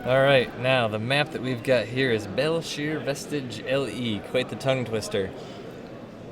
All right, now the map that we've got here is Belshire Vestige LE. Quite the tongue twister.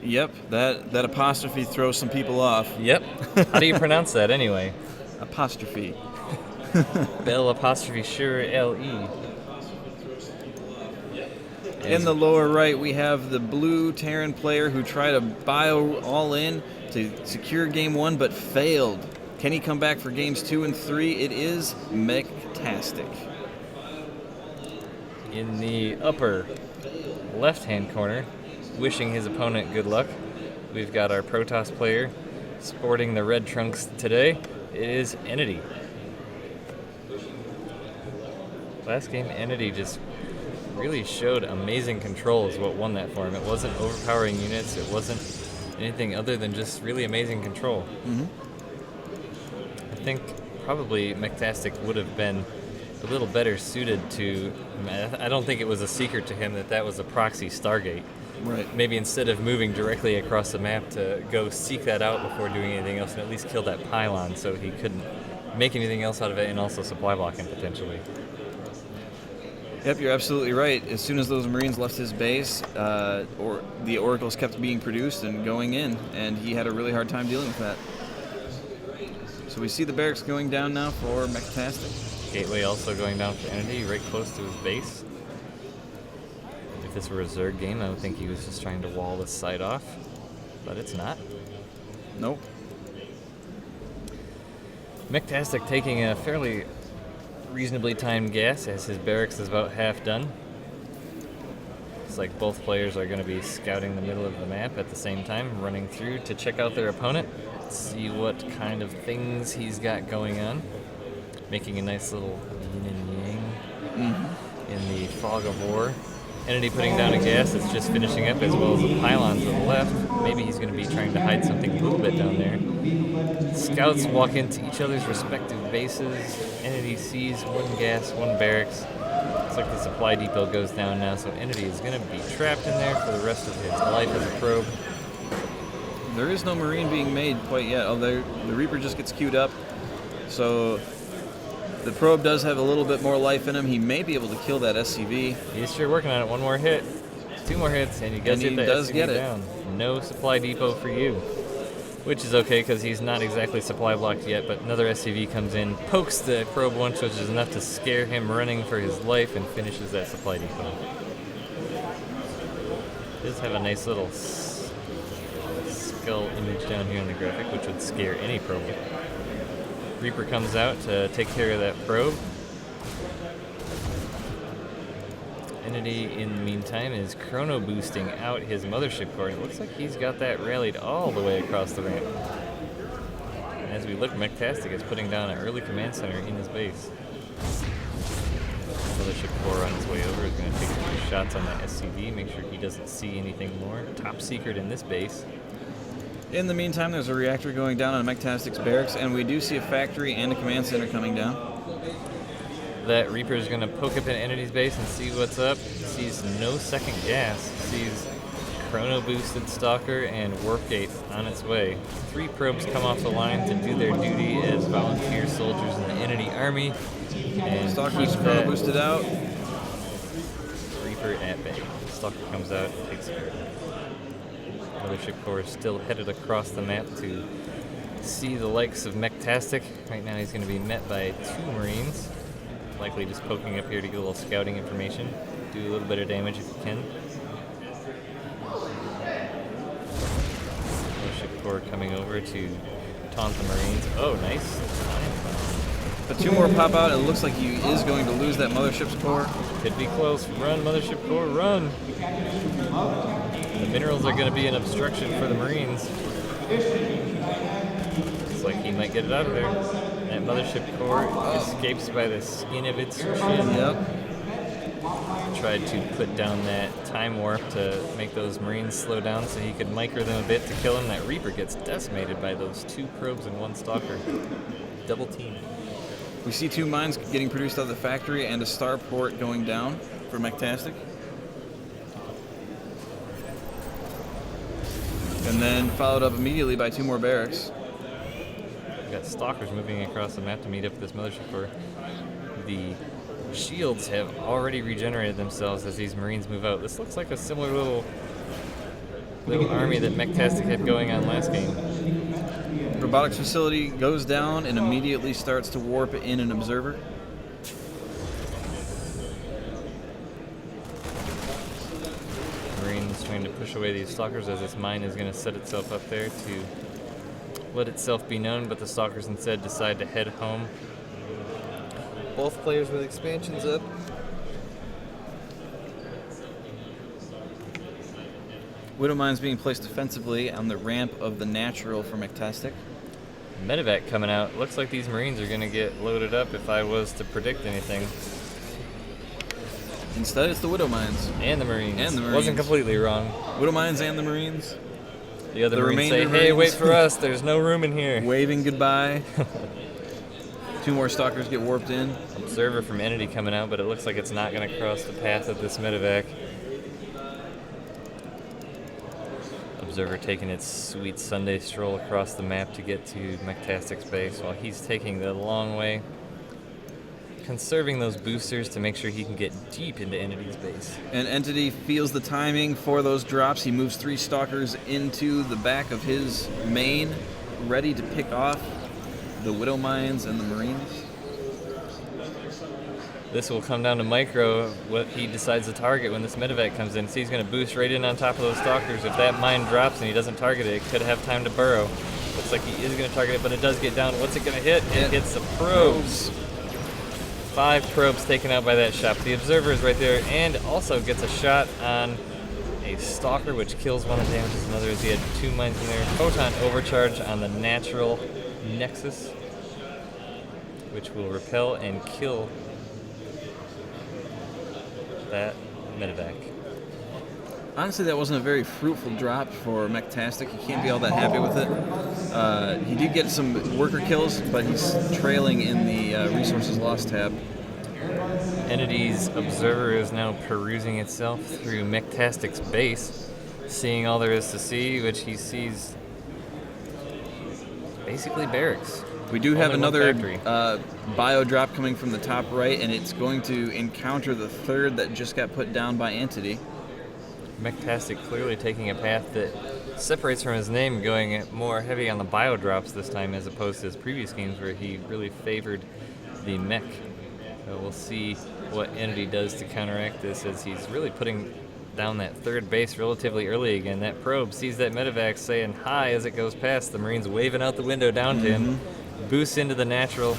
Yep, that apostrophe throws some people off. Yep. How do you pronounce that anyway? Apostrophe. Bell apostrophe sure LE. In the lower right, we have the blue Terran player who tried to bio all in to secure game 1 but failed. Can he come back for games 2 and 3? It is Mechtastic. In the upper left-hand corner, wishing his opponent good luck, we've got our Protoss player sporting the red trunks today. It is eNtiY. Last game, eNtiY just really showed amazing control is what won that for him. It wasn't overpowering units. It wasn't anything other than just really amazing control. Mm-hmm. I think probably Mechtastic would have been a little better suited to... I don't think it was a secret to him that that was a proxy Stargate. Right. Maybe instead of moving directly across the map to go seek that out before doing anything else and at least kill that pylon so he couldn't make anything else out of it and also supply block him potentially. Yep, you're absolutely right. As soon as those Marines left his base, or the oracles kept being produced and going in, and he had a really hard time dealing with that. So we see the barracks going down now for Mechtastic. Gateway also going down for eNtiY, right close to his base. If this were a Zerg game, I would think he was just trying to wall this side off, but it's not. Nope. Mechtastic taking a fairly reasonably timed gas as his barracks is about half done. It's like both players are going to be scouting the middle of the map at the same time, running through to check out their opponent, see what kind of things he's got going on, making a nice little yin and yang in the fog of war. eNtiY putting down a gas that's just finishing up, as well as the pylon to the left. Maybe he's going to be trying to hide something a little bit down there. Scouts walk into each other's respective bases. eNtiY sees one gas, one barracks. Looks like the supply depot goes down now, so eNtiY is going to be trapped in there for the rest of his life as a probe. There is no Marine being made quite yet, although the Reaper just gets queued up. So the probe does have a little bit more life in him. He may be able to kill that SCV. He's sure working on it. One more hit. 2 more hits, and he does get the SCV down. No supply depot for you. Which is okay, because he's not exactly supply blocked yet, but another SCV comes in, pokes the probe once, which is enough to scare him running for his life, and finishes that supply depot. It does have a nice little skull image down here on the graphic, which would scare any probe. Reaper comes out to take care of that probe. eNtiY, in the meantime, is chrono boosting out his mothership core. It looks like he's got that rallied all the way across the ramp. And as we look, Mechtastic is putting down an early command center in his base. Mothership core on his way over is going to take a few shots on that SCV, make sure he doesn't see anything more. Top secret in this base. In the meantime, there's a reactor going down on Mechtastic's barracks, and we do see a factory and a command center coming down. That Reaper is going to poke up in eNtiY's base and see what's up. Sees no second gas. Sees chrono boosted Stalker and Warp Gate on its way. 3 probes come off the line to do their duty as volunteer soldiers in the eNtiY army. And Stalker's chrono boosted out. Reaper at bay. Stalker comes out and takes care of it. Mothership core is still headed across the map to see the likes of Mechtastic. Right now he's going to be met by 2 Marines. Likely just poking up here to get a little scouting information. Do a little bit of damage if you can. Mothership core coming over to taunt the Marines. Oh, nice. But 2 more pop out, and it looks like he is going to lose that Mothership's core. Could be close. Run, Mothership core, run! The minerals are going to be an obstruction for the Marines. Looks like he might get it out of there. That Mothership core escapes by the skin of its chin. Yep. Tried to put down that time warp to make those Marines slow down so he could micro them a bit to kill him. That Reaper gets decimated by those 2 probes and 1 Stalker. Double team. We see 2 mines getting produced out of the factory and a starport going down for Mechtastic. And then followed up immediately by 2 more barracks. We've got Stalkers moving across the map to meet up with this Mothership core. The shields have already regenerated themselves as these Marines move out. This looks like a similar little army that Mechtastic had going on last game. Robotics facility goes down and immediately starts to warp in an observer. Marines trying to push away these stalkers as this mine is going to set itself up there to let itself be known, but the stalkers instead decide to head home. Both players with expansions up. Widow mines being placed defensively on the ramp of the natural for Mechtastic. Medevac coming out. Looks like these Marines are going to get loaded up if I was to predict anything. Instead, it's the Widow mines. And the Marines. And the Marines. Wasn't completely wrong. Widow mines and the Marines. The other The Marines say, remainder hey, wait Marines. for us. There's no room in here. Waving goodbye. 2 more stalkers get warped in. Observer from eNtiY coming out, but it looks like it's not going to cross the path of this medevac. Observer taking its sweet Sunday stroll across the map to get to Mechtastic's base while he's taking the long way, conserving those boosters to make sure he can get deep into eNtity's base. And eNtity feels the timing for those drops. He moves 3 stalkers into the back of his main, ready to pick off the Widow mines and the Marines. This will come down to Micro, what he decides to target when this medevac comes in. See, he's going to boost right in on top of those stalkers. If that mine drops and he doesn't target it, it could have time to burrow. Looks like he is going to target it, but it does get down. What's it going to hit? It hits the probes. 5 probes taken out by that shot. The Observer is right there and also gets a shot on a stalker, which kills one and damages another as he had 2 mines in there. Photon overcharge on the natural Nexus, which will repel and kill that medevac. Honestly, that wasn't a very fruitful drop for Mechtastic. He can't be all that happy with it. He did get some worker kills, but he's trailing in the resources lost tab. eNtity's Observer is now perusing itself through Mechtastic's base, seeing all there is to see, which he sees basically barracks. We do have Only one another factory. bio drop coming from the top right, and it's going to encounter the 3rd that just got put down by eNtity. Mechtastic clearly taking a path that separates from his name, going more heavy on the bio drops this time as opposed to his previous games where he really favored the mech. So we'll see what eNtity does to counteract this as he's really putting down that 3rd base relatively early again. That probe sees that medevac saying hi as it goes past. The Marines waving out the window down to him. Boosts into the natural.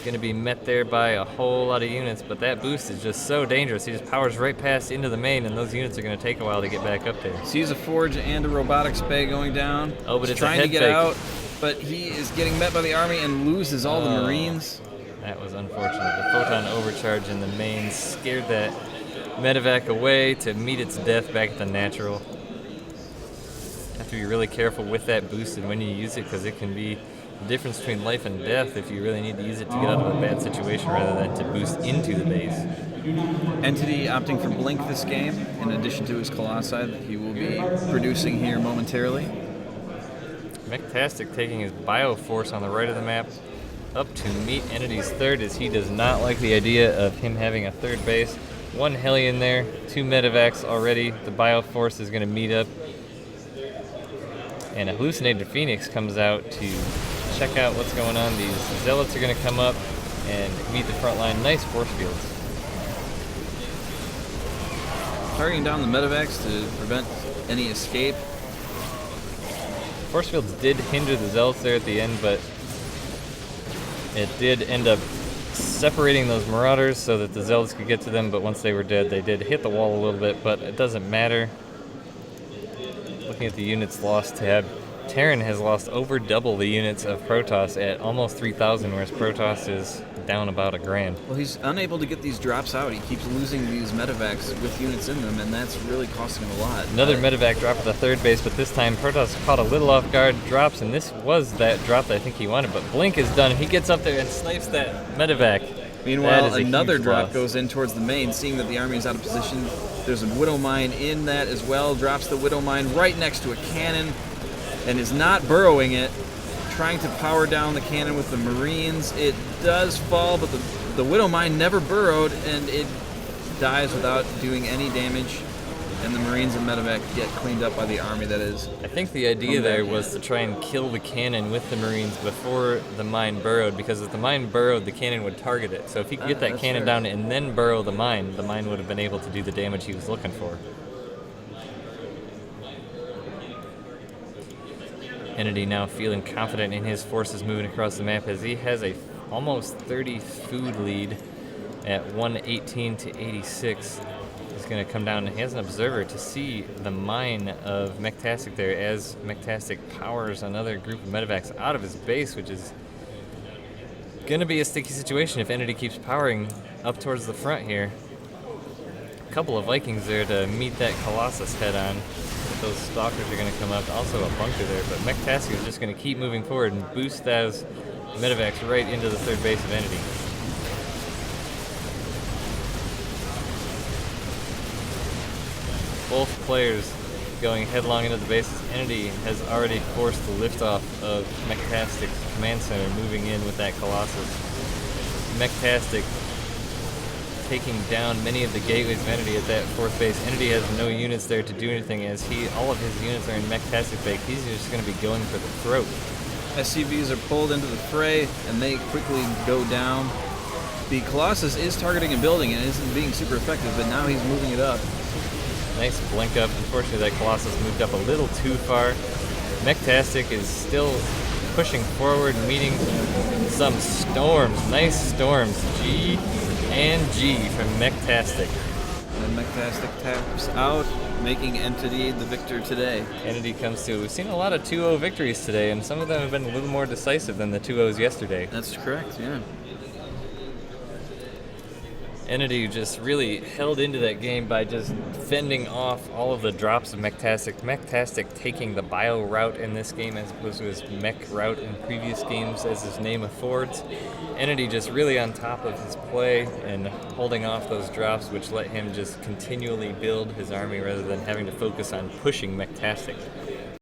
Going to be met there by a whole lot of units, but that boost is just so dangerous. He just powers right past into the main, and those units are going to take a while to get back up there. Sees a forge and a robotics bay going down. Oh, but He's it's a trying head to get fake. out, but he is getting met by the army and loses all the Marines. That was unfortunate. The photon overcharge in the main scared that medevac away to meet its death back at the natural. Have to be really careful with that boost and when you use it, because it can be the difference between life and death if you really need to use it to get out of a bad situation rather than to boost into the base. eNtity opting for Blink this game, in addition to his Colossi that he will be producing here momentarily. Mechtastic taking his Bioforce on the right of the map up to meet eNtity's 3rd, as he does not like the idea of him having a 3rd base. 1 Hellion there, 2 medevacs already. The Bioforce is going to meet up. And a Hallucinated Phoenix comes out to check out what's going on. These Zealots are going to come up and meet the front line. Nice force fields. Targeting down the medevacs to prevent any escape. Force fields did hinder the Zealots there at the end, but it did end up separating those Marauders so that the Zealots could get to them, but once they were dead, they did hit the wall a little bit, but it doesn't matter. Looking at the units lost tab, Terran has lost over double the units of Protoss at almost 3,000, whereas Protoss is down about 1,000. Well, he's unable to get these drops out. He keeps losing these medevacs with units in them, and that's really costing him a lot. Another medevac drop at the 3rd base, but this time Protoss caught a little off guard, drops, and this was that drop that I think he wanted, but Blink is done. He gets up there and snipes that medevac. Meanwhile, another drop goes in towards the main, seeing that the army is out of position. There's a Widow Mine in that as well. Drops the Widow Mine right next to a cannon and is not burrowing it. Trying to power down the cannon with the Marines. It does fall, but the Widow Mine never burrowed, and it dies without doing any damage. And the Marines and medevac get cleaned up by the army that is. I think the idea there was to try and kill the cannon with the Marines before the mine burrowed, because if the mine burrowed, the cannon would target it. So if he could get that cannon fair. down and then burrow the mine would have been able to do the damage he was looking for. Eentity now feeling confident in his forces moving across the map as he has a almost 30 food lead at 118 to 86. He's going to come down, and he has an observer to see the mine of Mechtastic there as Mechtastic powers another group of medevacs out of his base, which is going to be a sticky situation if Eentity keeps powering up towards the front here. A couple of Vikings there to meet that Colossus head on. Those stalkers are going to come up. Also a bunker there, but Mechtastic is just going to keep moving forward and boost those medevacs right into the third base of Eentity. Both players going headlong into the bases. Eentity has already forced the liftoff of Mechtastic's command center, moving in with that Colossus. Mechtastic taking down many of the gateways of Eentity at that fourth base. Eentity has no units there to do anything, as all of his units are in Mechtastic base. He's just going to be going for the throat. SCVs are pulled into the fray, and they quickly go down. The Colossus is targeting a building and isn't being super effective, but now he's moving it up. Nice blink up. Unfortunately, that Colossus moved up a little too far. Mechtastic is still pushing forward, meeting some storms. Nice storms. G and G from Mechtastic. And Mechtastic taps out, making Eentity the victor today. Eentity comes to. We've seen a lot of 2-0 victories today, and some of them have been a little more decisive than the 2-0s yesterday. That's correct, yeah. Eentity just really held into that game by just fending off all of the drops of Mechtastic. Mechtastic taking the bio route in this game as opposed to his mech route in previous games, as his name affords. Eentity just really on top of his play and holding off those drops, which let him just continually build his army rather than having to focus on pushing Mechtastic.